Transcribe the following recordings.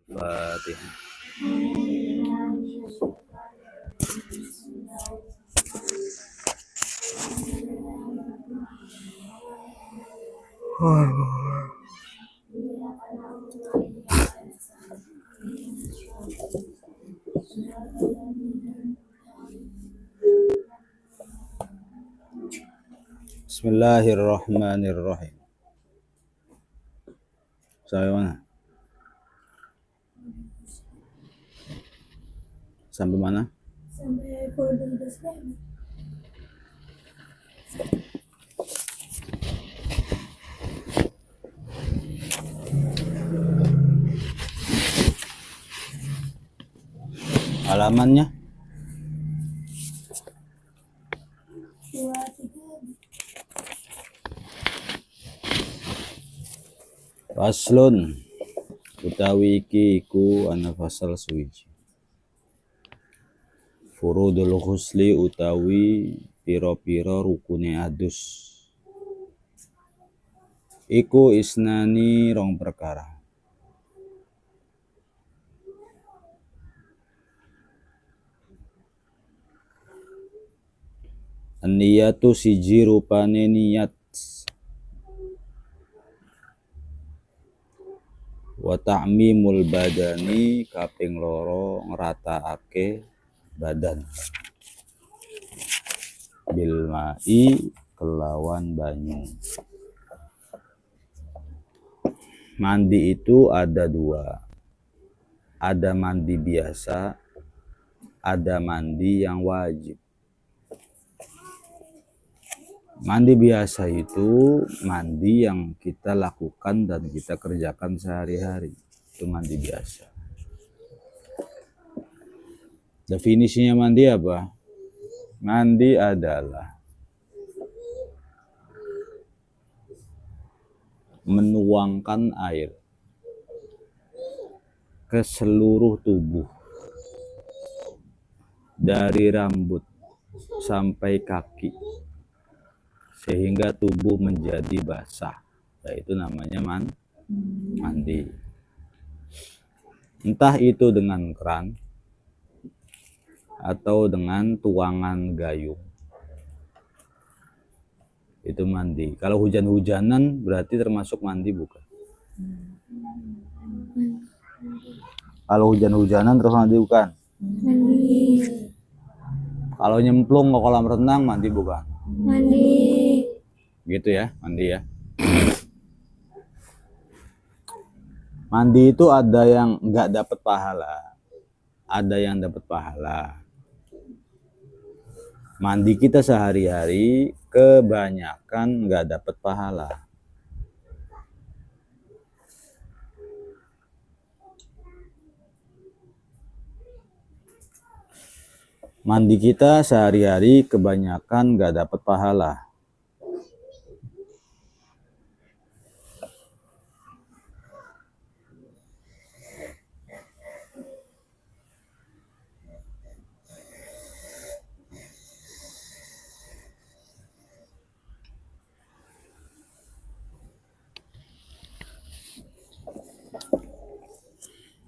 Al-Fatihah. Bismillahirrahmanirrahim. Sampai mana? Sampai mana? Sampai folder dasarnya. Halamannya? 2, 3. Faslun utawi iki iku ana fasal suwiji. Furudul ghusli utawi pira-pira rukune adus. Iku isnani rong perkara. An-niyatu siji rupane niat. Wa ta'mimul badani kaping loro ngrataake badan. Bil ma'i kelawan banyu. Mandi itu ada dua. Ada mandi biasa, ada mandi yang wajib. Mandi biasa itu mandi yang kita lakukan dan kita kerjakan sehari-hari. Itu mandi biasa. Definisinya mandi apa? Mandi adalah menuangkan air ke seluruh tubuh. Dari rambut sampai kaki. Sehingga tubuh menjadi basah. Itu namanya mandi. Entah itu dengan keran atau dengan tuangan gayung. Itu mandi. Kalau hujan-hujanan berarti termasuk mandi bukan? Kalau hujan-hujanan terus mandi bukan? Mandi. Kalau nyemplung ke kolam renang mandi bukan? Mandi. Gitu ya, mandi ya. Mandi itu ada yang nggak dapat pahala, ada yang dapat pahala. Mandi kita sehari-hari kebanyakan nggak dapat pahala. Mandi kita sehari-hari kebanyakan nggak dapat pahala.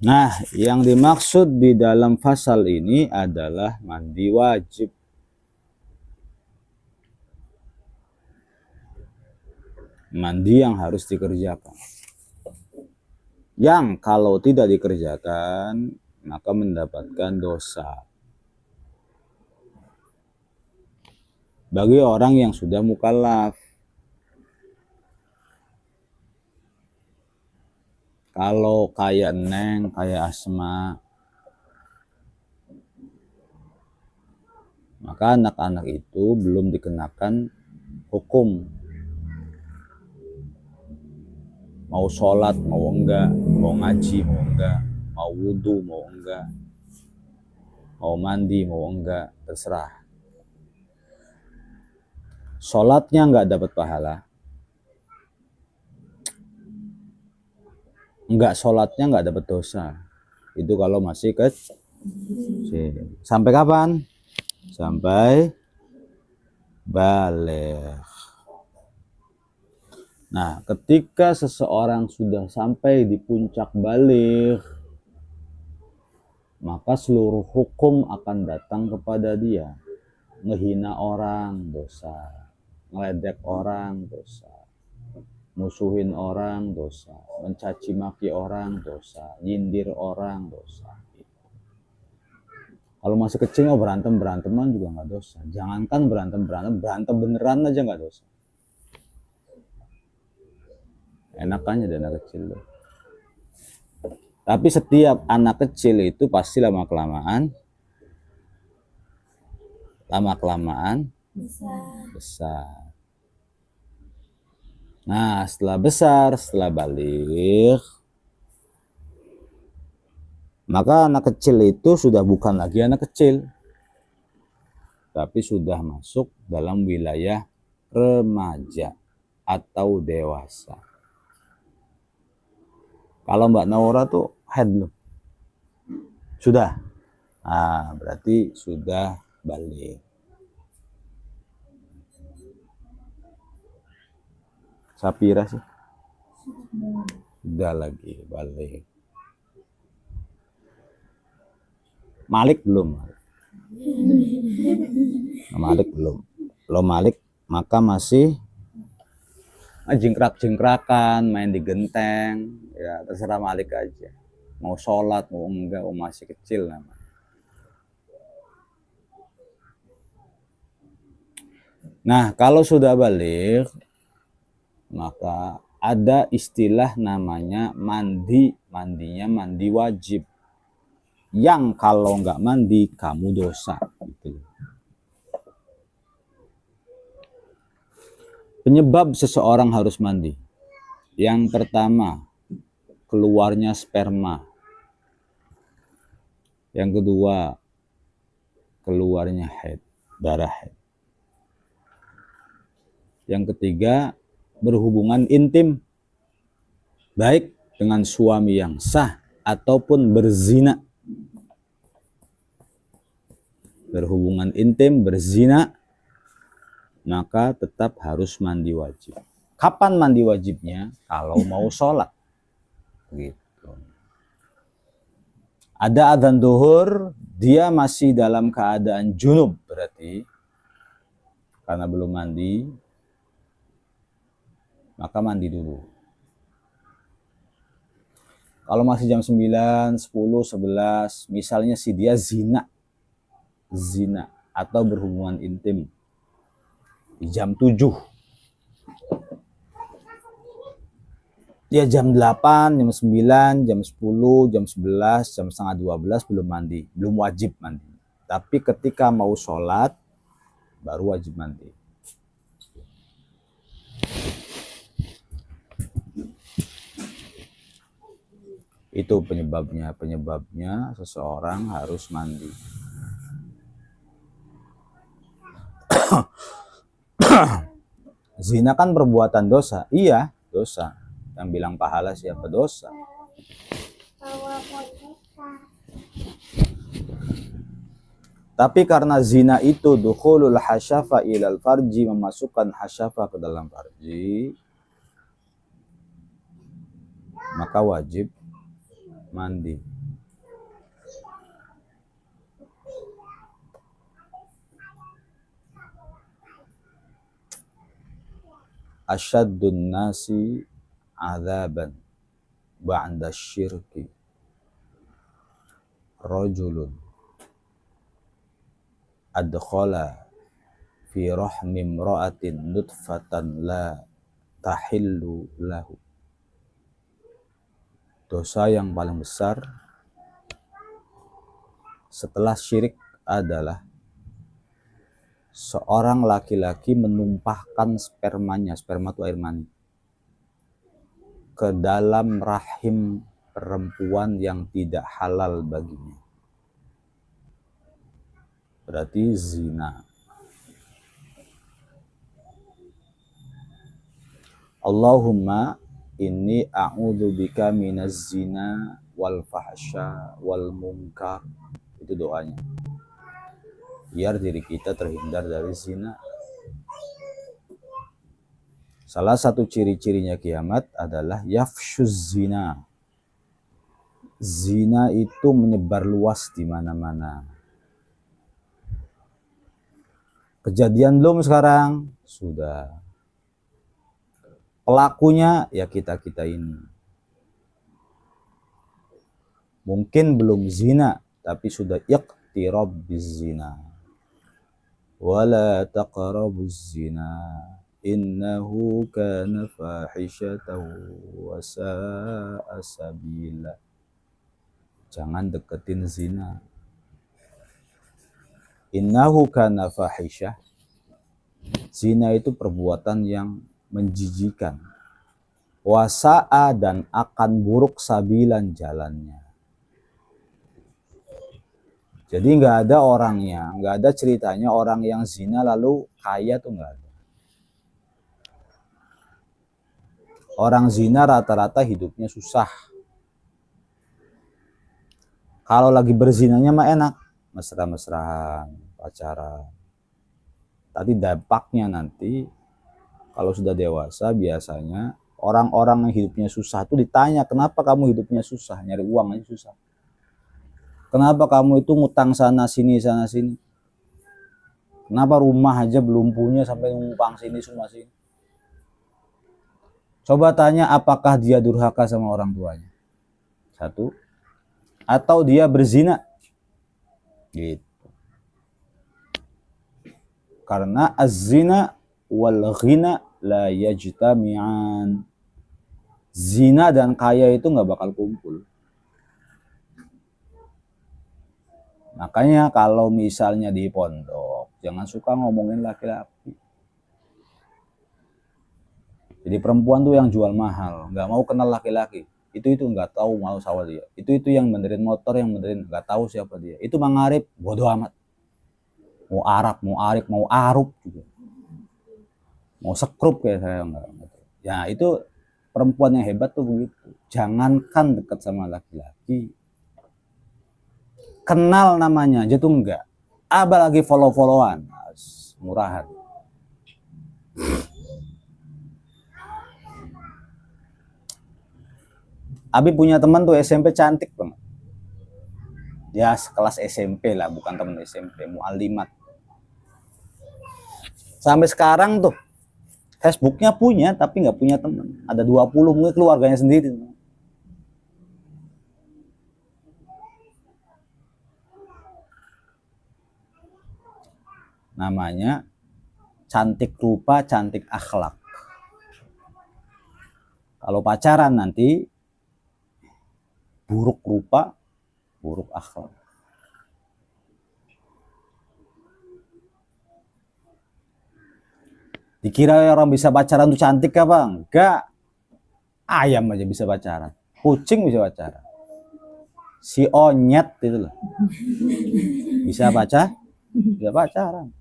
Nah, yang dimaksud di dalam pasal ini adalah mandi wajib. Mandi yang harus dikerjakan. Yang kalau tidak dikerjakan, maka mendapatkan dosa. Bagi orang yang sudah mukallaf. Kalau kayak Neng, kayak Asma, maka anak-anak itu belum dikenakan hukum. Mau sholat, mau enggak, mau ngaji, mau enggak, mau wudhu, mau enggak, mau mandi, mau enggak, terserah. Sholatnya enggak dapat pahala. Enggak sholatnya enggak dapat dosa. Itu kalau masih kecil. Sampai kapan? Sampai baligh. Nah, ketika seseorang sudah sampai di puncak baligh, maka seluruh hukum akan datang kepada dia. Ngehina orang dosa, ngeledek orang dosa, musuhin orang dosa, mencaci maki orang dosa, nyindir orang dosa. Kalau masih kecil mau beranteman juga nggak dosa. Jangankan berantem beneran aja nggak dosa. Enakannya dari anak kecil loh. Tapi setiap anak kecil itu pasti lama kelamaan besar. Nah, setelah besar, setelah balik, maka anak kecil itu sudah bukan lagi anak kecil, tapi sudah masuk dalam wilayah remaja atau dewasa. Kalau Mbak Naura tuh head loh. Sudah. Nah, berarti sudah balik. Sapira sih? Sudah lagi balik. Malik belum. Malik belum. Lo Malik maka masih jingkrak-jingkrakan, main di genteng, ya terserah Malik aja. Mau sholat, mau enggak, masih kecil namanya. Nah, kalau sudah balik, maka ada istilah namanya mandinya mandi wajib. Yang kalau nggak mandi, kamu dosa. Gitu. Penyebab seseorang harus mandi. Yang pertama, keluarnya sperma. Yang kedua, keluarnya haid, darah haid. Yang ketiga, berhubungan intim, baik dengan suami yang sah ataupun berzina. Berhubungan intim, berzina, maka tetap harus mandi wajib. Kapan mandi wajibnya? Kalau mau sholat. Gitu. Ada adzan duhur, dia masih dalam keadaan junub berarti, karena belum mandi, maka mandi dulu. Kalau masih jam 9, 10, 11, misalnya si dia zina atau berhubungan intim di jam 7, ya jam 8, jam 9, jam 10, jam 11, jam setengah 12 belum mandi, belum wajib mandi. Tapi ketika mau sholat baru wajib mandi. Itu penyebabnya seseorang harus mandi. Zina kan perbuatan dosa. Iya, dosa. Yang bilang pahala siapa? Dosa. Tapi karena zina itu dukhulul hasyafa ilal farji, memasukkan hasyafa ke dalam farji, maka wajib mandi. Asyaddun nasi adzaban ba'da syirki rajulun adkhala fi rahmi imra'atin nutfatan la tahillu lahu. Dosa yang paling besar setelah syirik adalah seorang laki-laki menumpahkan spermanya, sperma itu air mani, ke dalam rahim perempuan yang tidak halal baginya. Berarti zina. Allahumma inni a'udzubika minaz zina wal fahsya wal munkar. Itu doanya. Biar diri kita terhindar dari zina. Salah satu ciri-cirinya kiamat adalah yafshuz zina. zina itu menyebar luas di mana-mana. Kejadian belum sekarang? Sudah. Pelakunya ya kita-kita ini. Mungkin belum zina, tapi sudah iqtirab bizina. Wala taqrabuz zina. Innahu kana fahishatan wa sa'a sabila. Jangan deketin zina. Innahu kana fahisyah. Zina itu perbuatan yang menjijikan. Wasa'a dan akan buruk sabilan jalannya. Jadi nggak ada orangnya, nggak ada ceritanya orang yang zina lalu kaya tuh nggak ada. Orang zina rata-rata hidupnya susah. Kalau lagi berzinanya mah enak, mesra-mesraan, pacaran. Tapi dampaknya nanti kalau sudah dewasa biasanya orang-orang yang hidupnya susah itu ditanya, kenapa kamu hidupnya susah, nyari uang aja susah. Kenapa kamu itu ngutang sana sini. Kenapa rumah aja belum punya sampai ngumpang sini semua sini. Coba tanya apakah dia durhaka sama orang tuanya. Satu. Atau dia berzina. Gitu. Karena az-zina wal ghina la yajtami'an. Zina dan kaya itu nggak bakal kumpul. Makanya kalau misalnya di pondok, jangan suka ngomongin laki-laki. Jadi perempuan tuh yang jual mahal, nggak mau kenal laki-laki. Itu nggak tahu mau sama dia. Itu yang benerin motor, yang benerin nggak tahu siapa dia. Itu mangarip, bodoh amat. Mau Arab, mau Arif, mau Arub juga. Mau sekrup kayak saya enggak. Ya itu perempuan yang hebat tuh begitu. Jangankan dekat sama laki-laki, kenal namanya aja tuh enggak. Apalagi follow-followan, murahan. Abi punya teman tuh SMP cantik banget. Ya sekelas SMP lah, bukan teman SMP, mu'alimat. Sampai sekarang tuh Facebooknya punya, tapi nggak punya teman. Ada 20, mungkin keluarganya sendiri. Namanya cantik rupa, cantik akhlak. Kalau pacaran nanti buruk rupa, buruk akhlak. Dikira orang bisa pacaran tuh cantik apa? Enggak. Ayam aja bisa pacaran. Kucing bisa pacaran. Si onyet itu loh. Bisa pacaran.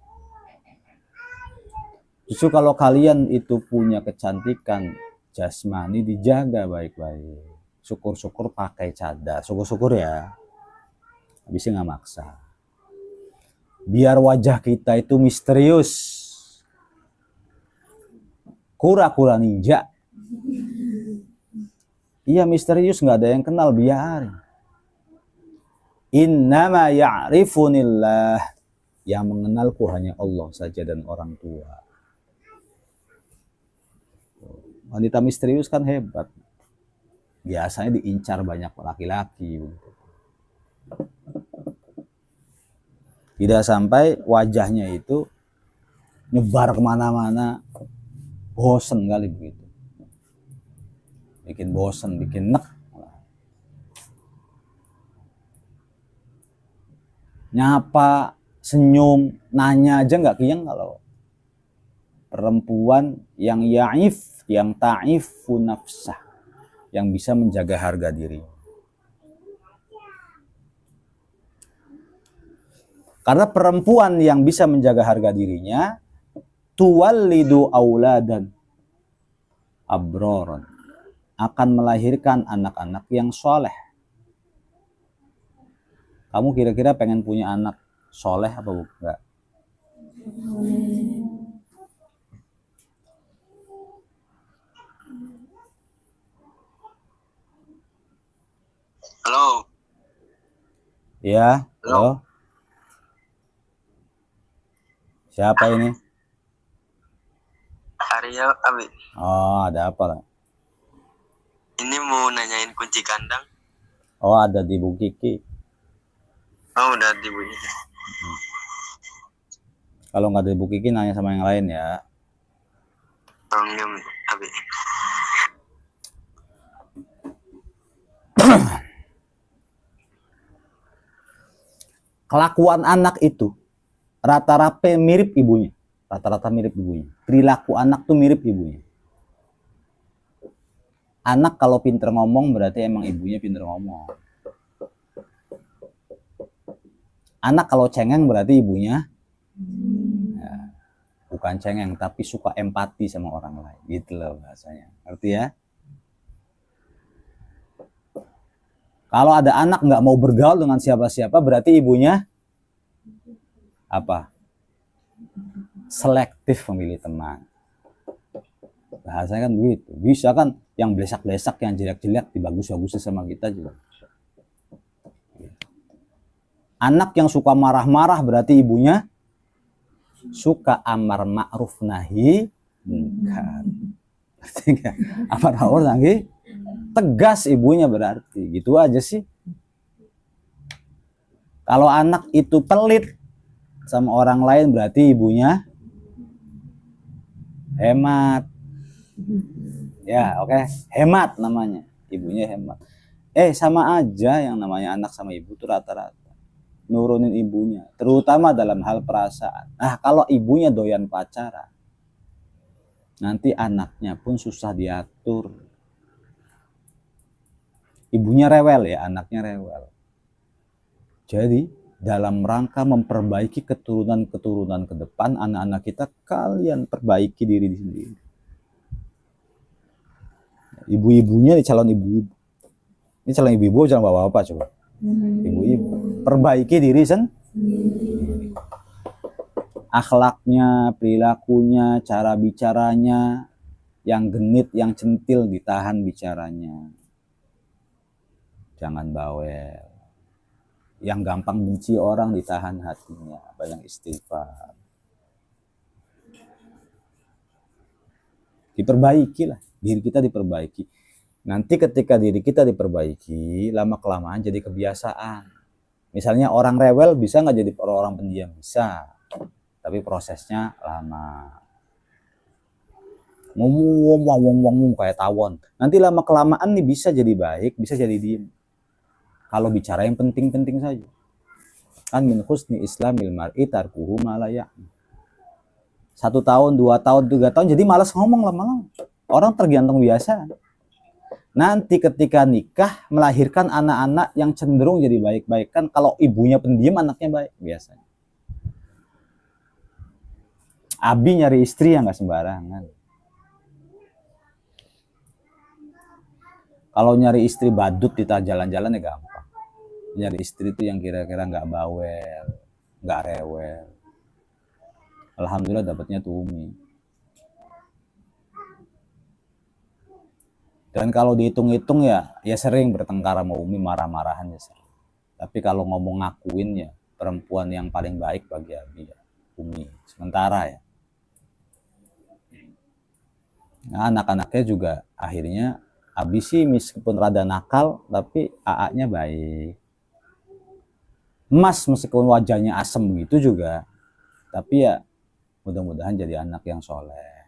Justru kalau kalian itu punya kecantikan jasmani, dijaga baik-baik. Syukur-syukur pakai cadar. Syukur-syukur ya. Habisnya nggak maksa. Biar wajah kita itu misterius. Kura-kura ninja. Iya misterius, nggak ada yang kenal, biarin. Innama ya'rifunillah. Yang mengenalku hanya Allah saja dan orang tua. Wanita misterius kan hebat. Biasanya diincar banyak laki-laki. Tidak sampai wajahnya itu nyebar kemana-mana. Bosen kali begitu. Bikin bosen, bikin nek. Nyapa, senyum, nanya aja nggak kiyang kalau perempuan yang ya'if, yang ta'ifu nafsah, yang bisa menjaga harga diri. Karena perempuan yang bisa menjaga harga dirinya tuwallidu auladan abroron, akan melahirkan anak-anak yang soleh. Kamu kira-kira pengen punya anak soleh apa enggak? Halo, Ya, halo. halo. Siapa ini? Arya, Abi. Oh, ada apa lah? Ini mau nanyain kunci kandang. Oh, ada di Bu Kiki. Oh, udah dibunyi. Kalau nggak ada di Bu Kiki, nanya sama yang lain ya. Tolong diam, Abi. Kelakuan anak itu rata-rata mirip ibunya. Rata-rata mirip ibunya. Perilaku anak tuh mirip ibunya. Anak kalau pinter ngomong berarti emang ibunya pinter ngomong. Anak kalau cengeng berarti ibunya ya, bukan cengeng tapi suka empati sama orang lain. Gitu loh bahasanya. Ngerti ya? Kalau ada anak nggak mau bergaul dengan siapa-siapa berarti ibunya apa? Selektif memilih teman. Bahasanya kan begitu. Bisa kan yang blesak-blesak, yang jelek-jelek dibagus-bagusin sama kita juga. Anak yang suka marah-marah berarti ibunya suka amar ma'ruf nahi munkar. Amar ma'ruf nahi tegas ibunya berarti. Gitu aja sih. Kalau anak itu pelit sama orang lain berarti ibunya hemat. Ya, oke. Hemat namanya. Ibunya hemat. Sama aja yang namanya anak sama ibu tuh rata-rata nurunin ibunya, terutama dalam hal perasaan. Nah, kalau ibunya doyan pacaran, nanti anaknya pun susah diatur. Ibunya rewel ya, anaknya rewel. Jadi, dalam rangka memperbaiki keturunan-keturunan ke depan, anak-anak kita kalian perbaiki diri sendiri. Ibu-ibunya calon ibu-ibu. Ini calon ibu-ibu, calon bapak-bapak coba. Ibu-ibu. Perbaiki diri sendiri. Akhlaknya, perilakunya, cara bicaranya, yang genit, yang centil ditahan bicaranya. Jangan bawel. Yang gampang benci orang ditahan hatinya, banyak istighfar. Diperbaiki lah, diri kita diperbaiki. Nanti ketika diri kita diperbaiki, lama-kelamaan jadi kebiasaan. Misalnya orang rewel bisa nggak jadi orang pendiam? Bisa. Tapi prosesnya lama. Ngomong kayak tawon. Nanti lama-kelamaan nih bisa jadi baik, bisa jadi diem. Kalau bicara yang penting-penting saja. Kan min husni islamil mar'i tarkuhu ma la ya'ni. 1 tahun, 2 tahun, 3 tahun jadi malas ngomong lama-lama. Orang tergantung biasa. Nanti ketika nikah melahirkan anak-anak yang cenderung jadi baik-baik. Kan kalau ibunya pendiam anaknya baik biasanya. Abi nyari istri yang gak sembarangan. Kalau nyari istri badut di jalan-jalan ya gampang. Nyari istri itu yang kira-kira gak bawel, gak rewel. Alhamdulillah dapatnya Tumi. Dan kalau dihitung-hitung ya sering bertengkar sama Umi, marah-marahan ya sering. Tapi kalau ngomong ngakuin ya perempuan yang paling baik bagi Abi ya Umi. Sementara ya. Nah, anak-anaknya juga akhirnya Abi sih meskipun rada nakal tapi AA-nya baik. Mas meskipun wajahnya asem begitu juga, tapi ya mudah-mudahan jadi anak yang soleh.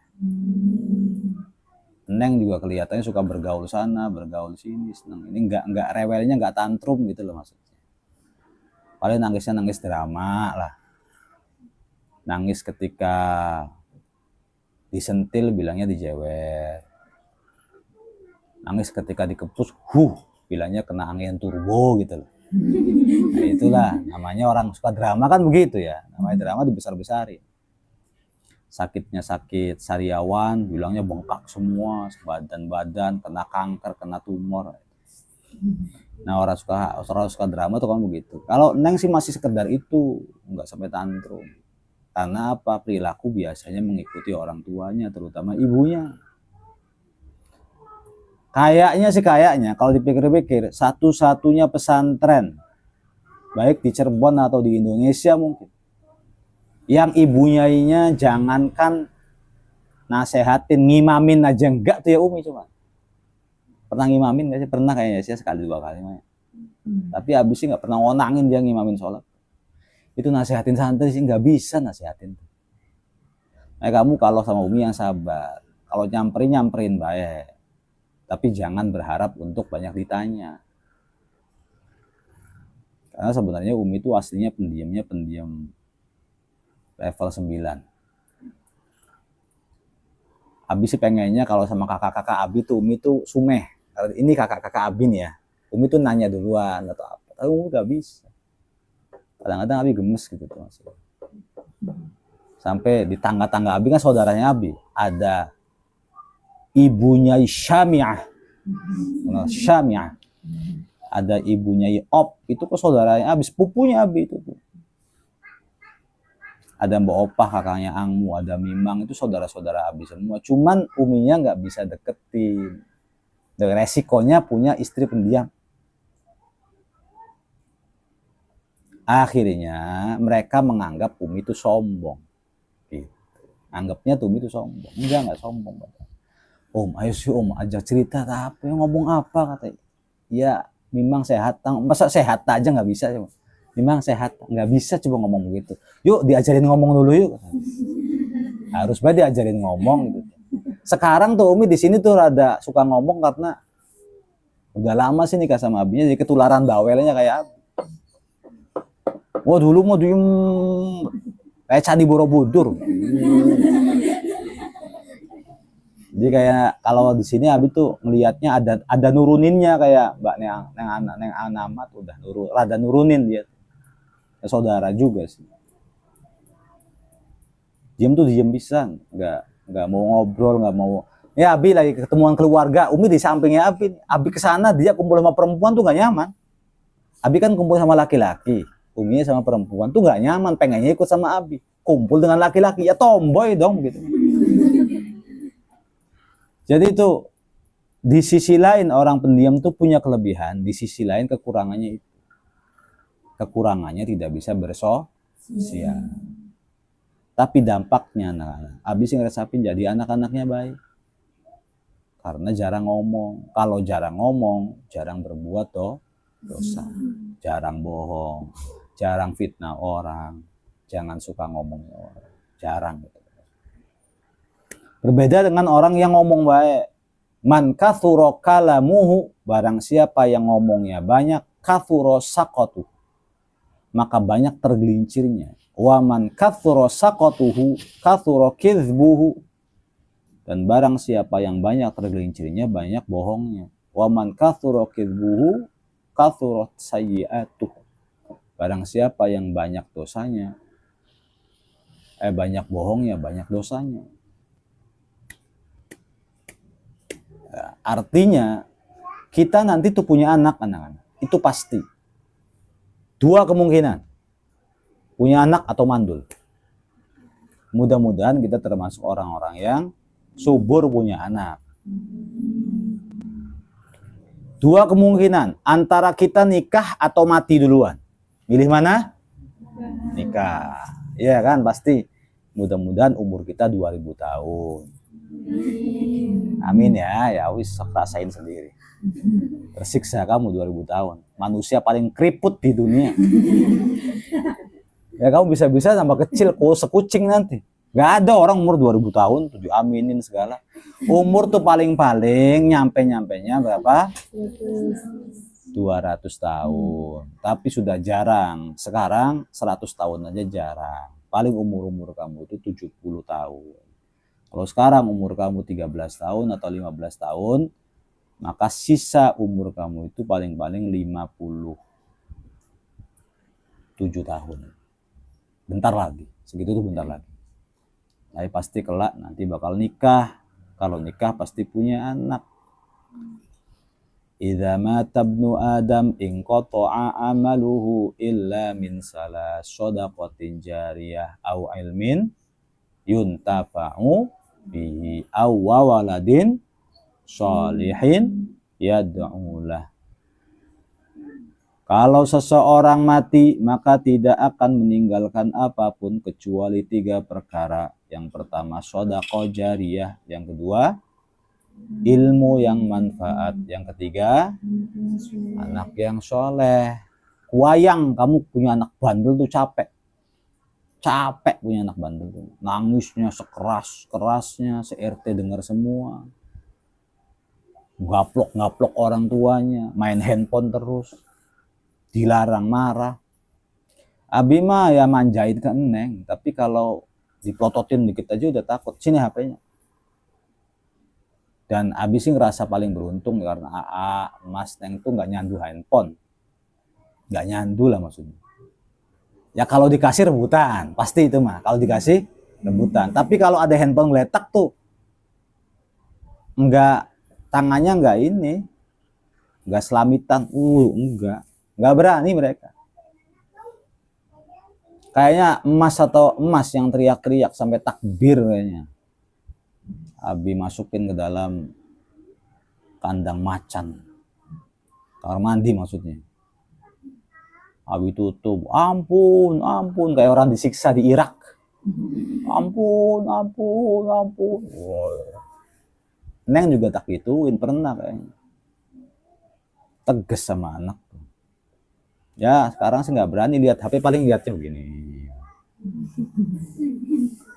Neng juga kelihatannya suka bergaul sana, bergaul sini, seneng. Ini nggak rewelnya, nggak tantrum gitu loh maksudnya. Paling nangisnya nangis drama lah. Nangis ketika disentil bilangnya dijewer. Nangis ketika dikepus, bilangnya kena angin turbo gitu loh. Nah itulah namanya orang suka drama kan begitu ya. Namanya drama dibesar-besarin. Sakitnya sakit sariawan, bilangnya bengkak semua, badan-badan, kena kanker, kena tumor. Nah orang suka drama tuh kan begitu. Kalau Neng sih masih sekedar itu, nggak sampai tantrum. Karena apa? Perilaku biasanya mengikuti orang tuanya, terutama ibunya. Kayaknya sih kayaknya kalau dipikir-pikir satu-satunya pesantren baik di Cirebon atau di Indonesia mungkin yang ibunyainya jangankan nasehatin, ngimamin aja enggak tuh ya Umi cuma. Pernah ngimamin gak sih? Pernah kayaknya sih sekali dua kali. Tapi abis sih nggak pernah ngonangin dia ngimamin sholat. Itu nasehatin santri sih nggak bisa nasehatin. Nah kamu kalau sama Umi yang sabar. Kalau nyamperin baik. Tapi jangan berharap untuk banyak ditanya. Karena sebenarnya Umi itu aslinya pendiam level 9. Abi sih pengennya kalau sama kakak-kakak Abi tuh Umi tuh sumeh. Ini kakak-kakak Abi nih ya. Umi tuh nanya duluan atau apa. Tapi Umi gak bisa. Kadang-kadang Abi gemes gitu tuh masih. Sampai di tangga-tangga Abi kan saudaranya Abi. Ada ibunya Syami'ah. Syami'ah. Ada ibunya Op. Itu kok saudaranya Abi. Sepupunya Abi itu tuh. Ada Mbak Opah kakaknya Angmu, ada Mimang, itu saudara-saudara Abi semua. Cuman Uminya nggak bisa deketin. Dan resikonya punya istri pendiam. Akhirnya mereka menganggap Umi itu sombong. Gitu. Anggapnya tuh Umi itu sombong. Enggak sombong. Om, ayo sih Om, ajak cerita apa? Ngomong apa katanya? Ya, Mimang sehat. Masa sehat aja nggak bisa sih? Memang sehat, nggak bisa coba ngomong begitu. Yuk diajarin ngomong dulu yuk. Harus banget diajarin ngomong gitu. Sekarang tuh Umi di sini tuh rada suka ngomong karena udah lama sih nikah sama Abinya, jadi ketularan bawelnya kayak Abi. Wah dulu mau diem kayak Candi Borobudur. Jadi kayak kalau di sini Abi tuh ngelihatnya ada nuruninnya kayak Mbak Neng Anamat udah rada nurunin dia. Saudara juga sih. Diem tuh diem bisa, nggak mau ngobrol, nggak mau. Ya Abi lagi ketemuan keluarga, Umi di sampingnya Abi. Abi kesana dia kumpul sama perempuan tuh nggak nyaman. Abi kan kumpul sama laki-laki, Umi sama perempuan tuh nggak nyaman, pengennya ikut sama Abi. Kumpul dengan laki-laki ya tomboy dong gitu. Jadi itu di sisi lain orang pendiam tuh punya kelebihan, di sisi lain kekurangannya itu. Kekurangannya tidak bisa bersosial. Tapi dampaknya anak-anak, Abi sih ngerasapin jadi anak-anaknya baik. Karena jarang ngomong. Kalau jarang ngomong, jarang berbuat dosa. Jarang bohong, jarang fitnah orang, jangan suka ngomong orang. Jarang gitu. Berbeda dengan orang yang ngomong baik. Man kathuro kalamuhu, barang siapa yang ngomongnya banyak, kathuro sakotu, maka banyak tergelincirnya. Waman kathuro sakotuhu, kathuro kizbuhu, dan barang siapa yang banyak tergelincirnya, banyak bohongnya. Waman kathuro kizbuhu, kathuro sayyiatuhu, barang siapa yang banyak dosanya, banyak bohongnya, banyak dosanya. Artinya kita nanti tuh punya anak-anak, itu pasti. Dua kemungkinan, punya anak atau mandul. Mudah-mudahan kita termasuk orang-orang yang subur punya anak. Dua kemungkinan, antara kita nikah atau mati duluan. Milih mana? Nikah. Iya kan, pasti. Mudah-mudahan umur kita 2000 tahun. Amin ya wis rasain sendiri. Tersiksa kamu 2000 tahun. Manusia paling keriput di dunia. Ya kamu bisa-bisa tambah kecil, sekucing nanti. Gak ada orang umur 2000 tahun tuh diaminin segala. Umur tuh paling-paling nyampe-nyampenya berapa? 200 tahun. Tapi sudah jarang. Sekarang 100 tahun aja jarang. Paling umur kamu itu 70 tahun. Kalau sekarang umur kamu 13 tahun atau 15 tahun, maka sisa umur kamu itu paling-paling 57 tahun. Bentar lagi, segitu tuh bentar lagi. Tapi pasti kelak nanti bakal nikah. Kalau nikah pasti punya anak. Idza mata ibnu Adam inqata'a amaluhu illa min salas shadaqatin jariyah au ilmin yuntafa'u bihi aw waladin sholihin yad'ulah. Kalau seseorang mati, maka tidak akan meninggalkan apapun kecuali 3 perkara. Yang pertama, shodaqah jariyah. Yang kedua, ilmu yang manfaat. Yang ketiga, anak yang soleh. Kuayang kamu punya anak bandel tuh capek. Capek punya anak bandel tuh. Nangisnya sekeras-kerasnya, se-RT dengar semua. Gaplok-gaplok orang tuanya, main handphone terus. Dilarang marah. Abi mah ya manjain ke Neng, tapi kalau diplototin dikit aja udah takut. Sini HP-nya. Dan Abi sih ngerasa paling beruntung karena Mas Neng tuh nggak nyandu handphone. Nggak nyandu lah maksudnya. Ya kalau dikasih rebutan, pasti itu mah. Kalau dikasih rebutan. Tapi kalau ada handphone ngeletak tuh, enggak, tangannya enggak ini, enggak selamitan, enggak berani mereka. Kayaknya emas yang teriak-teriak sampai takbir kayaknya. Abi masukin ke dalam kandang macan, kamar mandi maksudnya. Abi tutup, ampun, kayak orang disiksa di Irak. Ampun. Neng juga tak gituin, pernah kayaknya. Tegas sama anak. Ya sekarang sih nggak berani lihat HP, paling lihatnya begini.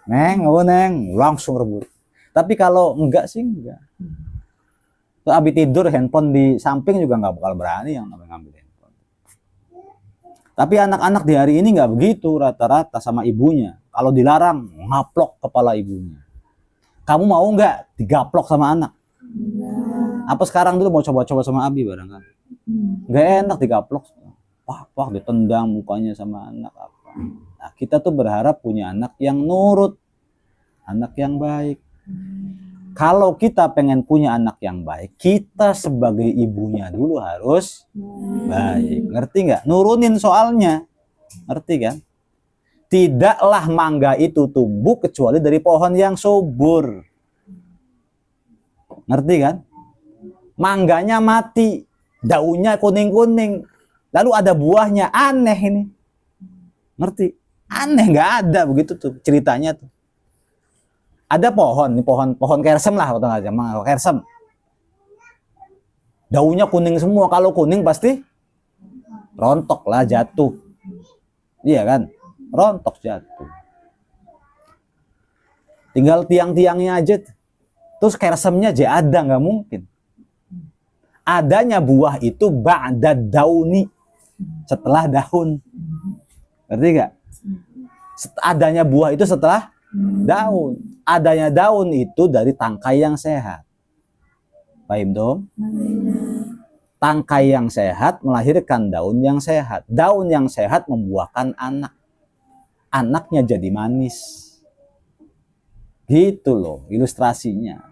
Neng, langsung rebut. Tapi kalau enggak sih enggak. Tuh Abi tidur handphone di samping juga nggak bakal berani yang namanya ngambil handphone. Tapi anak-anak di hari ini nggak begitu rata-rata sama ibunya. Kalau dilarang ngaplok kepala ibunya. Kamu mau nggak digaplok sama anak? Apa sekarang dulu mau coba-coba sama Abi barangkali? Nggak enak digaplok. Wah, ditendang mukanya sama anak apa. Nah, kita tuh berharap punya anak yang nurut, anak yang baik. Kalau kita pengen punya anak yang baik, kita sebagai ibunya dulu harus baik. Ngerti nggak? Nurunin soalnya. Ngerti kan? Tidaklah mangga itu tumbuh kecuali dari pohon yang subur. Ngerti kan? Mangganya mati, daunnya kuning-kuning. Lalu ada buahnya, aneh ini. Ngerti? Aneh, nggak ada begitu tuh ceritanya tuh. Ada pohon, pohon kersem lah, atau aja, kersem. Daunnya kuning semua, kalau kuning pasti rontok lah, jatuh. Iya kan? Rontok jatuh. Tinggal tiang-tiangnya aja. Terus kersemnya aja ada, nggak mungkin. Adanya buah itu ba'da dauni, setelah daun. Ngerti nggak? Adanya buah itu setelah daun. Adanya daun itu dari tangkai yang sehat. Paham dong? Tangkai yang sehat melahirkan daun yang sehat. Daun yang sehat membuahkan anak. Anaknya jadi manis. Gitu loh ilustrasinya.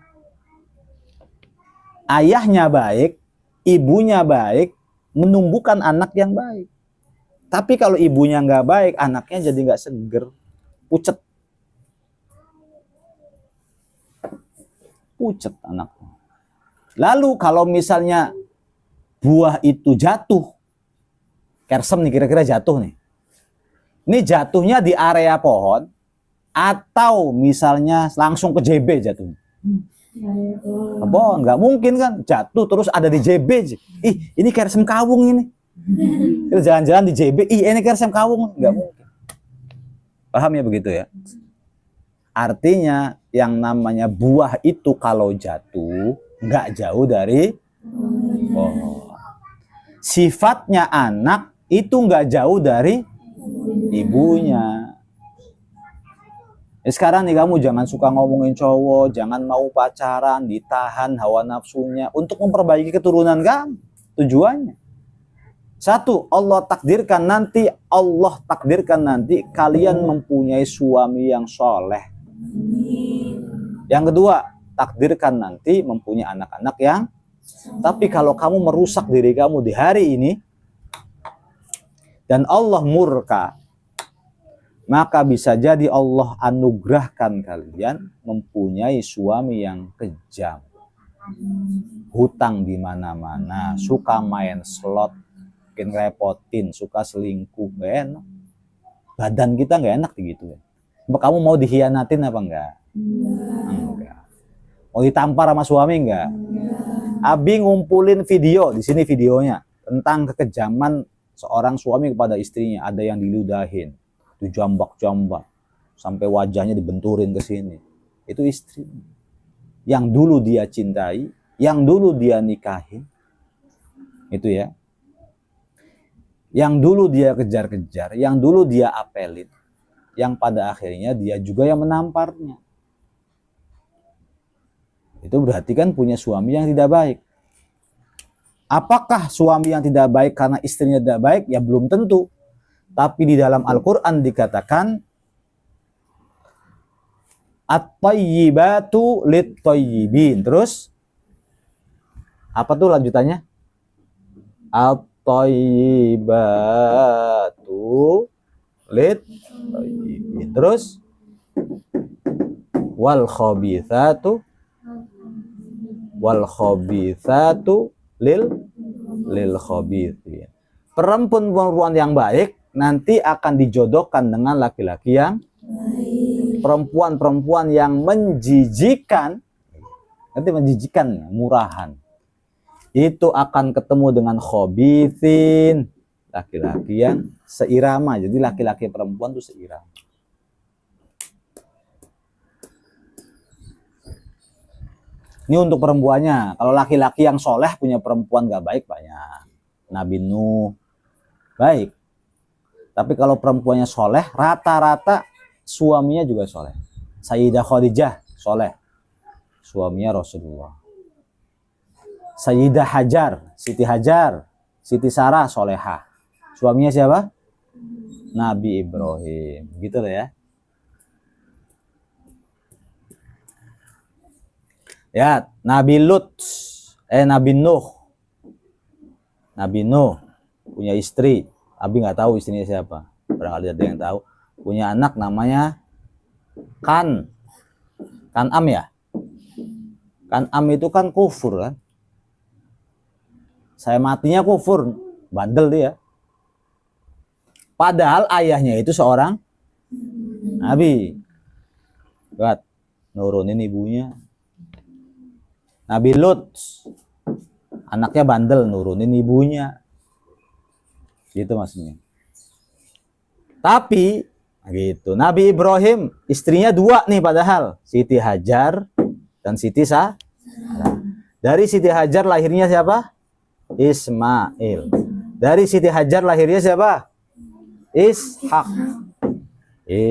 Ayahnya baik, ibunya baik, menumbuhkan anak yang baik. Tapi kalau ibunya nggak baik, anaknya jadi nggak seger, pucet. Pucet anaknya. Lalu kalau misalnya buah itu jatuh, kersem nih kira-kira jatuh nih. Ini jatuhnya di area pohon, atau misalnya langsung ke JB jatuhnya. Ke pohon, nggak mungkin kan jatuh terus ada di JB. Ih, ini kersem kawung ini. Kita jalan-jalan di JB, ini kersem kawung, nggak mungkin. Paham ya begitu ya? Artinya yang namanya buah itu kalau jatuh nggak jauh dari pohon. Sifatnya anak itu nggak jauh dari ibunya. Sekarang nih kamu jangan suka ngomongin cowok, jangan mau pacaran, ditahan hawa nafsunya untuk memperbaiki keturunan kamu. Tujuannya. Satu, Allah takdirkan nanti kalian mempunyai suami yang soleh. Yang kedua, takdirkan nanti mempunyai anak-anak yang. Tapi kalau kamu merusak diri kamu di hari ini dan Allah murka, maka bisa jadi Allah anugerahkan kalian mempunyai suami yang kejam. hutang di mana-mana, suka main slot, bikin repotin, suka selingkuh, gak enak. Badan kita gak enak gitu. Kamu mau dikhianatin apa enggak? Enggak. Mau ditampar sama suami enggak? Abi ngumpulin video, di sini videonya tentang kekejaman seorang suami kepada istrinya. Ada yang diludahin, dijambak-jambak, sampai wajahnya dibenturin ke sini. Itu istri yang dulu dia cintai, yang dulu dia nikahin, itu ya. Yang dulu dia kejar-kejar, yang dulu dia apelin, yang pada akhirnya dia juga yang menamparnya. Itu berarti kan punya suami yang tidak baik. Apakah suami yang tidak baik karena istrinya tidak baik? Ya belum tentu. Tapi di dalam Al-Quran dikatakan at-tayyibatu lit-tayyibin. Terus apa tuh lanjutannya? At-tayyibatu lit-tayyibin. Terus wal khabithatu lil khabithin. Perempuan-perempuan yang baik nanti akan dijodohkan dengan laki-laki yang baik. Perempuan-perempuan yang menjijikan, nanti menjijikan, murahan, itu akan ketemu dengan khabithin, laki-laki yang seirama. Jadi laki-laki perempuan itu seirama. Ini untuk perempuannya. Kalau laki-laki yang soleh punya perempuan gak baik banyak. Nabi Nuh baik. Tapi kalau perempuannya soleh, rata-rata suaminya juga soleh. Sayyidah Khadijah soleh, suaminya Rasulullah. Sayyidah Hajar, Siti Sarah solehah, suaminya siapa? Nabi Ibrahim. Gitu loh ya. Ya, Nabi Nuh punya istri, Abi nggak tahu istrinya siapa. Barangkali ada yang tahu. Punya anak namanya Kan'am ya. Kan'am itu kan kufur kan. Saya matinya kufur, bandel dia. Padahal ayahnya itu seorang Nabi. Lihat, nurunin ibunya. Nabi Lut, anaknya bandel, nurunin ibunya. Gitu maksudnya. Tapi, gitu. Nabi Ibrahim, istrinya dua nih padahal. Siti Hajar dan Siti Sarah. Dari Siti Hajar lahirnya siapa? Ismail. Dari Siti Hajar lahirnya siapa? Ishak.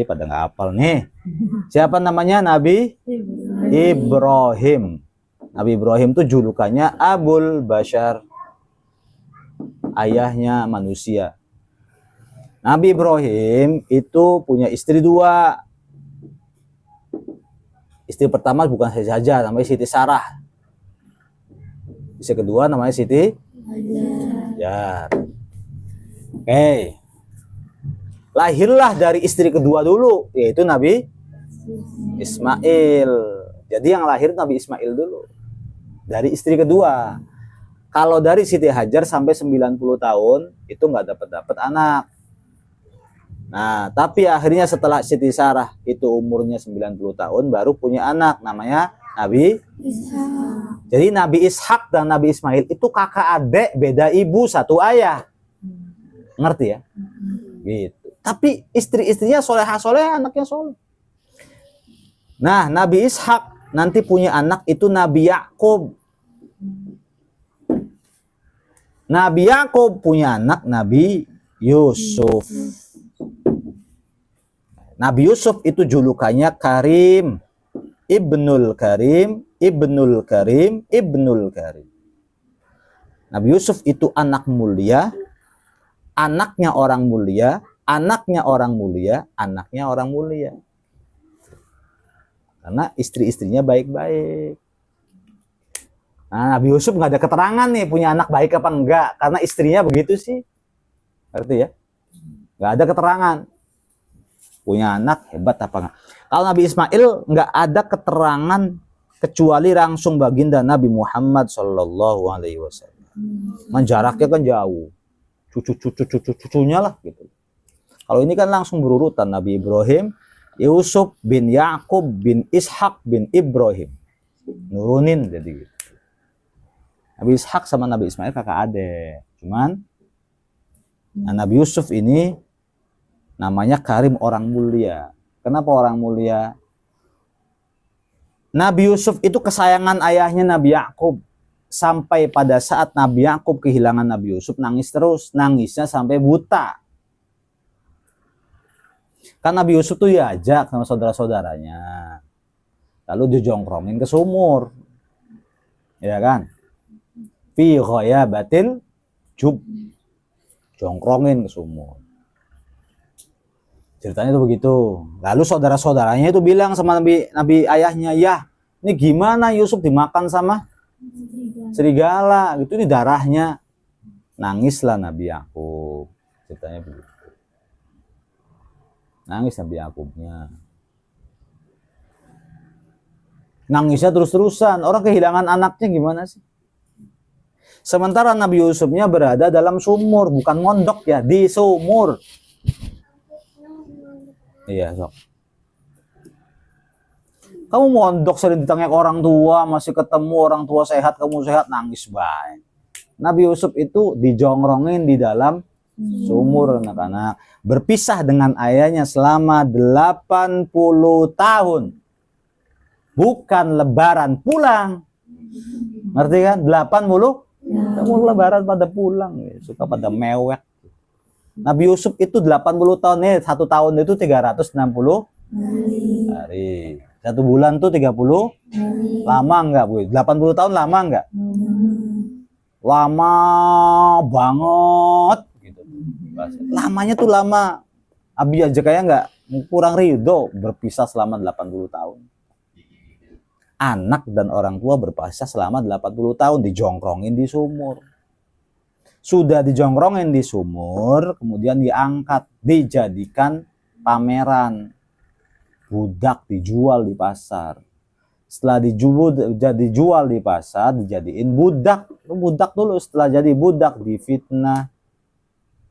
Pada nggak hafal nih. Siapa namanya? Nabi Ibrahim. Nabi Ibrahim itu julukannya Abul Bashar, ayahnya manusia. Nabi Ibrahim itu punya istri dua. Istri pertama bukan saja, namanya Siti Sarah. Istri kedua namanya Siti Hajar. Oke. Lahirlah dari istri kedua dulu, yaitu Nabi Ismail. Jadi yang lahir Nabi Ismail dulu. Dari istri kedua. Kalau dari Siti Hajar sampai 90 tahun itu nggak dapat anak. Nah, tapi akhirnya setelah Siti Sarah itu umurnya 90 tahun baru punya anak namanya Nabi Ishak. Jadi Nabi Ishak dan Nabi Ismail itu kakak adik, beda ibu satu ayah. Ngerti ya? Gitu. Tapi istri-istrinya solehah, anaknya soleh. Nah, Nabi Ishak nanti punya anak itu Nabi Yakub. Nabi Yakub punya anak Nabi Yusuf. Nabi Yusuf itu julukannya Karim, Ibnul Karim. Nabi Yusuf itu anak mulia, anaknya orang mulia. Karena istri-istrinya baik-baik. Nah, Nabi Yusuf nggak ada keterangan nih punya anak baik apa enggak, karena istrinya begitu sih. Ngerti ya? Nggak ada keterangan. Punya anak hebat apa enggak. Kalau Nabi Ismail nggak ada keterangan kecuali langsung baginda Nabi Muhammad Shallallahu Alaihi Wasallam. Jaraknya kan jauh, cucunya lah gitu. Kalau ini kan langsung berurutan, Nabi Ibrahim, Yusuf bin Yakub bin Ishak bin Ibrahim, nurunin jadi gitu. Nabi Ishak sama Nabi Ismail kakak adik, cuman Nabi Yusuf ini namanya Karim, orang mulia. Kenapa orang mulia? Nabi Yusuf itu kesayangan ayahnya Nabi Yakub. Sampai pada saat Nabi Yakub kehilangan Nabi Yusuf, nangis terus. Nangisnya sampai buta. Kan Nabi Yusuf tuh diajak sama saudara-saudaranya. Lalu dijongkrongin ke sumur. Ya kan? Fi ghayabatil jub. Jongkrongin ke sumur. Ceritanya itu begitu. Lalu saudara-saudaranya itu bilang sama Nabi ayahnya, ya ini gimana Yusuf dimakan sama serigala, gitu, ini darahnya. Nangislah Nabi Yakub. Ceritanya begitu. Nangis Nabi Yakubnya. Nangisnya terus-terusan. Orang kehilangan anaknya gimana sih? Sementara Nabi Yusufnya berada dalam sumur, bukan mondok ya, di sumur. Iya, sok. Kamu mondok sering ditanya orang tua, masih ketemu orang tua sehat, kamu sehat, nangis baik. Nabi Yusuf itu dijongrongin di dalam sumur, anak-anak. Berpisah dengan ayahnya selama 80 tahun. Bukan lebaran pulang. Ngerti kan? 80 kamu lebaran pada pulang. Suka pada mewek. Nabi Yusuf itu 80 tahun nih, 1 tahun itu 360 hari. 1 bulan tuh 30 lama enggak, Bu? 80 tahun lama enggak? Lama banget gitu. Lamanya tuh lama. Abi aja kayak enggak kurang ridho berpisah selama 80 tahun. Anak dan orang tua berpisah selama 80 tahun, dijongkrongin di sumur. Sudah dijongkrongin di sumur, kemudian diangkat, dijadikan pameran. Budak dijual di pasar. Setelah dijual di pasar, dijadiin budak. Budak dulu, setelah jadi budak difitnah,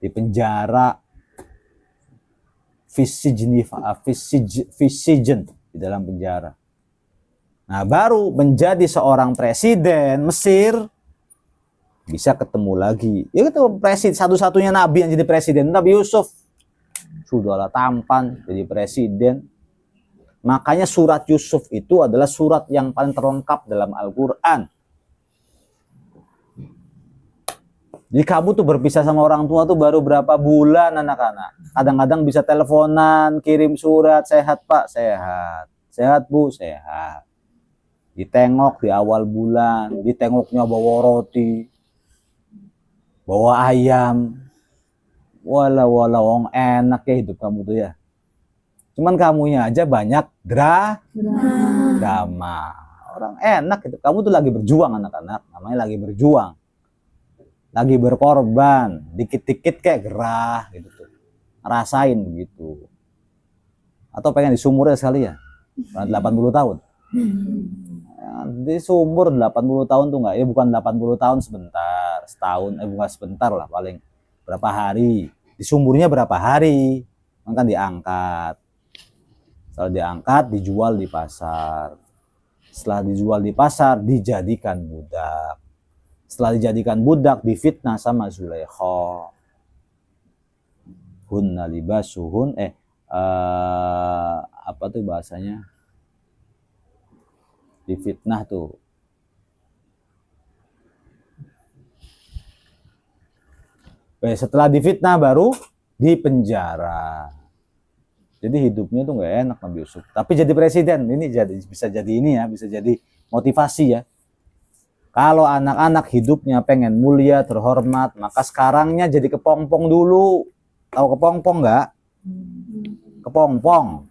dipenjara, fisijen di dalam penjara. Nah, baru menjadi seorang presiden Mesir. Bisa ketemu lagi. Ya itu presiden, satu-satunya nabi yang jadi presiden, Nabi Yusuf. Sudahlah tampan jadi presiden. Makanya surat Yusuf itu adalah surat yang paling terlengkap dalam Al-Quran. Jadi kamu tuh berpisah sama orang tua tuh baru berapa bulan, anak-anak. Kadang-kadang bisa teleponan, kirim surat, sehat Pak, sehat. Sehat Bu, sehat. Ditengok di awal bulan, ditengoknya bawa roti, bawa ayam. Walau enak ya hidup kamu tuh ya. Cuman kamunya aja banyak drama. Orang enak gitu. Kamu tuh lagi berjuang, anak-anak. Namanya lagi berjuang. Lagi berkorban. Dikit-dikit kayak gerah gitu tuh. Rasain begitu. Atau pengen di sumurnya sekali ya. 80 tahun. Ya, di sumur 80 tahun tuh enggak. Ya bukan 80 tahun sebentar. Setahun. Bukan sebentar lah paling. Berapa hari. Di sumurnya berapa hari. Maka diangkat. Setelah diangkat, dijual di pasar. Setelah dijual di pasar, dijadikan budak. Setelah dijadikan budak, difitnah sama Zulaikha. Hunna libasuhun, apa tuh bahasanya? Difitnah tuh. Setelah difitnah baru dipenjara. Jadi hidupnya tuh nggak enak Nabi Yusuf. Tapi jadi presiden, ini bisa jadi ini ya, bisa jadi motivasi ya. Kalau anak-anak hidupnya pengen mulia, terhormat, maka sekarangnya jadi kepompong dulu. Tahu kepompong nggak? Kepompong.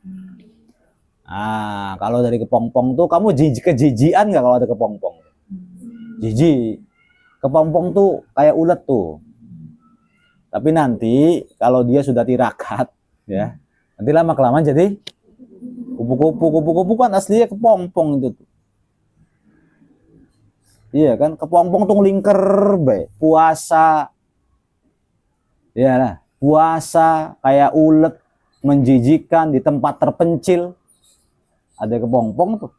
Nah, kalau dari kepompong tuh kamu kejijian nggak kalau ada kepompong? Jijik. Kepompong tuh kayak ulet tuh. Tapi nanti kalau dia sudah tirakat, ya. Nanti lama kelamaan jadi kupu-kupu kan aslinya kepompong itu tuh. Iya kan, kepompong tuh ngelingker bae. Puasa. Iya lah, puasa kayak ulet menjijikan di tempat terpencil. Ada kepompong tuh.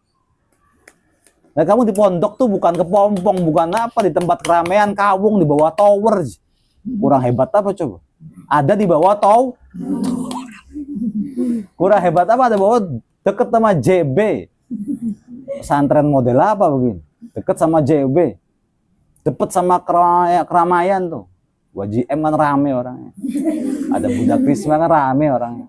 Nah, kamu di pondok tuh bukan kepompong, bukan apa, di tempat keramaian kawung di bawah tower. Kurang hebat apa coba? Ada di bawah kurang hebat apa, ada bawah deket sama JB. Pesantren model apa begini? Deket sama JB. Deket sama keramaian tuh. WJM kan rame orangnya. Ada budak Risma kan rame orangnya.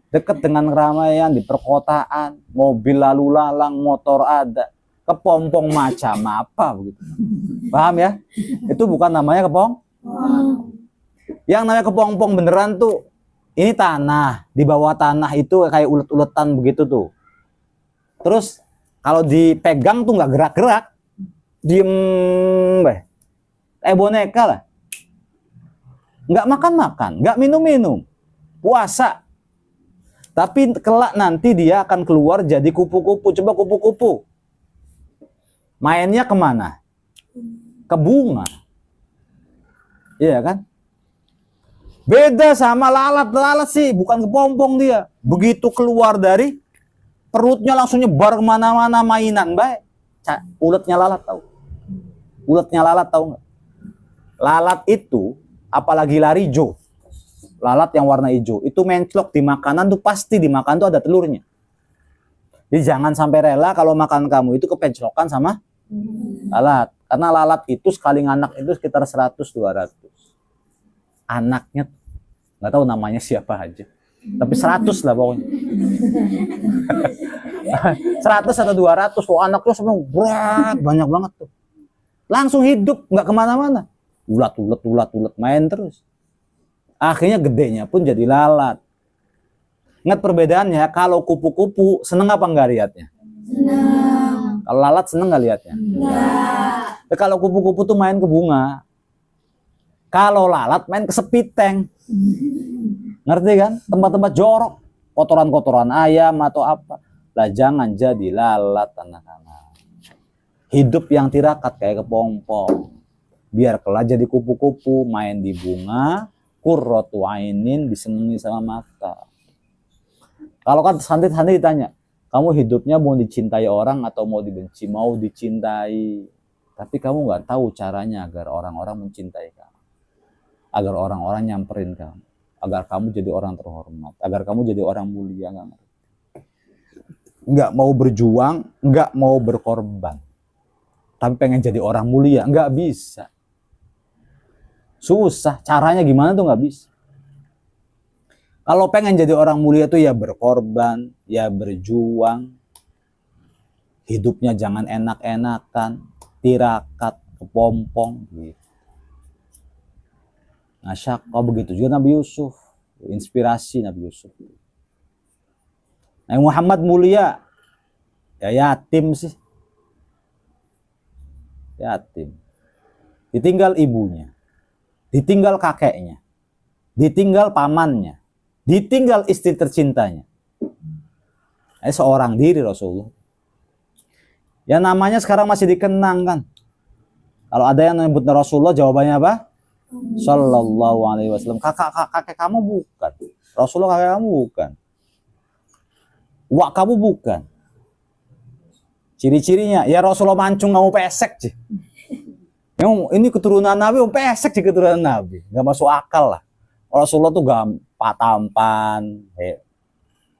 Deket dengan keramaian di perkotaan, mobil lalu lalang, motor ada. Kepompong macam apa begitu. Paham ya? Itu bukan namanya Yang namanya kepompong beneran tuh, ini tanah, di bawah tanah itu kayak ulet-uletan begitu tuh. Terus kalau dipegang tuh nggak gerak-gerak, diem, boneka lah. Nggak makan-makan, nggak minum-minum, puasa. Tapi kelak nanti dia akan keluar jadi kupu-kupu. Coba kupu-kupu, mainnya kemana? Ke bunga. Iya kan? Beda sama lalat. Lalat sih bukan kepompong dia. Begitu keluar dari perutnya langsung nyebar kemana-mana mainan. Baik. Uletnya lalat tahu? Uletnya lalat tahu nggak? Lalat itu, apalagi larijo, lalat yang warna hijau, itu menclok di makanan tuh pasti dimakan tuh ada telurnya. Jadi jangan sampai rela kalau makan kamu itu kepenclokan sama lalat. Karena lalat itu sekali nganak itu sekitar 100-200. Anaknya nggak tahu namanya siapa aja. Tapi 100 lah pokoknya. 100 atau 200. Oh, anaknya semua berat, banyak banget tuh. Langsung hidup, nggak kemana-mana. Ulat main terus. Akhirnya gedenya pun jadi lalat. Ingat perbedaannya, kalau kupu-kupu seneng apa enggak lihatnya? Senang. Kalau lalat seneng nggak lihatnya? Enggak. Kalau kupu-kupu tuh main ke bunga. Kalau lalat main ke sepiteng. Ngerti kan? Tempat-tempat jorok, kotoran-kotoran ayam atau apa. Lah jangan jadi lalat anak-anak. Hidup yang tirakat kayak kepompong. Biar kelak jadi kupu-kupu, main di bunga, qurratu ainin, disenangi sama mata. Kalau kan santri-santri ditanya, kamu hidupnya mau dicintai orang atau mau dibenci? Mau dicintai. Tapi kamu nggak tahu caranya agar orang-orang mencintai kamu. Agar orang-orang nyamperin kamu. Agar kamu jadi orang terhormat. Agar kamu jadi orang mulia. Nggak mau berjuang, nggak mau berkorban. Tapi pengen jadi orang mulia, nggak bisa. Susah, caranya gimana tuh nggak bisa. Kalau pengen jadi orang mulia tuh ya berkorban, ya berjuang. Hidupnya jangan enak-enakan, tirakat, kepompong gitu. Nah, Syakwa begitu juga Nabi Yusuf, inspirasi Nabi Yusuf. Nabi Muhammad mulia, ya yatim sih. Yatim. Ditinggal ibunya, ditinggal kakeknya, ditinggal pamannya, ditinggal istri tercintanya. Seorang diri Rasulullah. Ya namanya sekarang masih dikenang kan. Kalau ada yang menyebut Rasulullah, jawabannya apa? Sallallahu alaihi wasallam. Kakek kamu bukan. Rasulullah kakek kamu bukan. Wak kamu bukan. Ciri-cirinya, ya Rasulullah mancung kamu pesek sih. Ini keturunan Nabi, pesek sih keturunan Nabi. Gak masuk akal lah. Rasulullah tuh gampang tampan,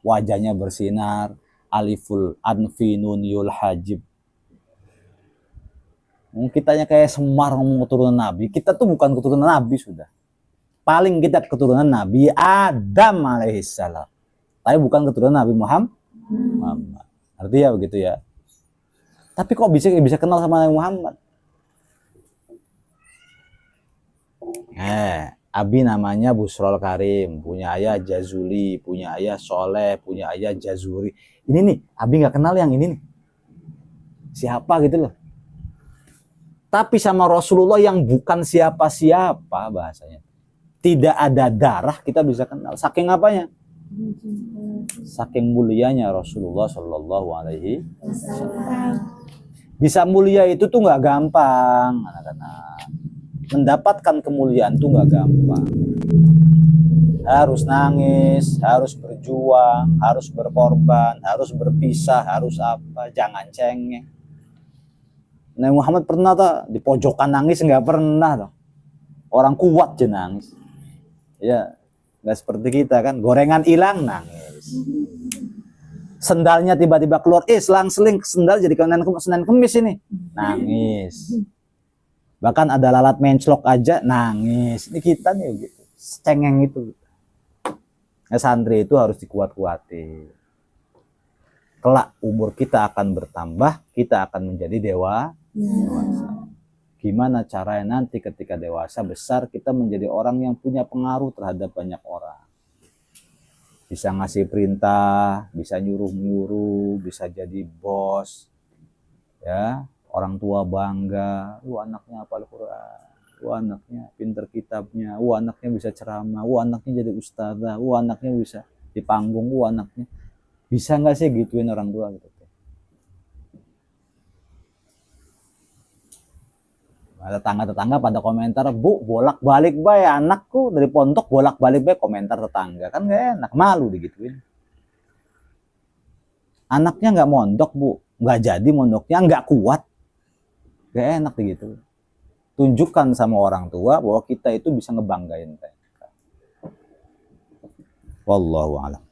wajahnya bersinar, aliful anfi nun yul hajib. Kitanya kayak Semar ngomong keturunan Nabi. Kita tuh bukan keturunan Nabi sudah. Paling kita keturunan Nabi Adam alaihissalam. Tapi bukan keturunan Nabi Muhammad. Artinya begitu ya. Tapi kok bisa kenal sama Nabi Muhammad? Abi namanya Busrol Karim, punya ayah Jazuli, punya ayah Soleh, punya ayah Jazuri. Ini nih, Abi nggak kenal yang ini nih. Siapa gitu loh. Tapi sama Rasulullah yang bukan siapa-siapa bahasanya. Tidak ada darah kita bisa kenal. Saking apanya? Saking mulianya Rasulullah Shallallahu Alaihi Wasallam. Bisa mulia itu tuh nggak gampang, anak-anak. Mendapatkan kemuliaan tuh nggak gampang. Harus nangis, harus berjuang, harus berkorban, harus berpisah, harus apa, jangan cengeng. Nabi Muhammad pernah tuh di pojokan nangis, nggak pernah tuh. Orang kuat aja nangis. Ya, nggak seperti kita kan, gorengan hilang nangis. Sendalnya tiba-tiba keluar, selang-seling sendal jadi Senin Kemis ini, nangis. Bahkan ada lalat menclok aja nangis. Ini kita nih gitu, cengeng itu. Nah, santri itu harus dikuat-kuatin. Kelak umur kita akan bertambah, kita akan menjadi dewasa. Gimana caranya nanti ketika dewasa besar kita menjadi orang yang punya pengaruh terhadap banyak orang. Bisa ngasih perintah, bisa nyuruh-nyuruh, bisa jadi bos. Ya, orang tua bangga, anaknya hafal Quran, anaknya pinter kitabnya, anaknya bisa ceramah, anaknya jadi ustadzah, anaknya bisa di panggung, anaknya. Bisa nggak sih gituin orang tua gitu? Tetangga-tetangga pada komentar, Bu, bolak-balik bae anakku dari pondok bolak-balik bae, komentar tetangga. Kan nggak enak, malu digituin. Anaknya nggak mondok, Bu, nggak jadi mondoknya, nggak kuat. Nggak enak gitu. Tunjukkan sama orang tua bahwa kita itu bisa ngebanggain mereka. Wallahu a'lam.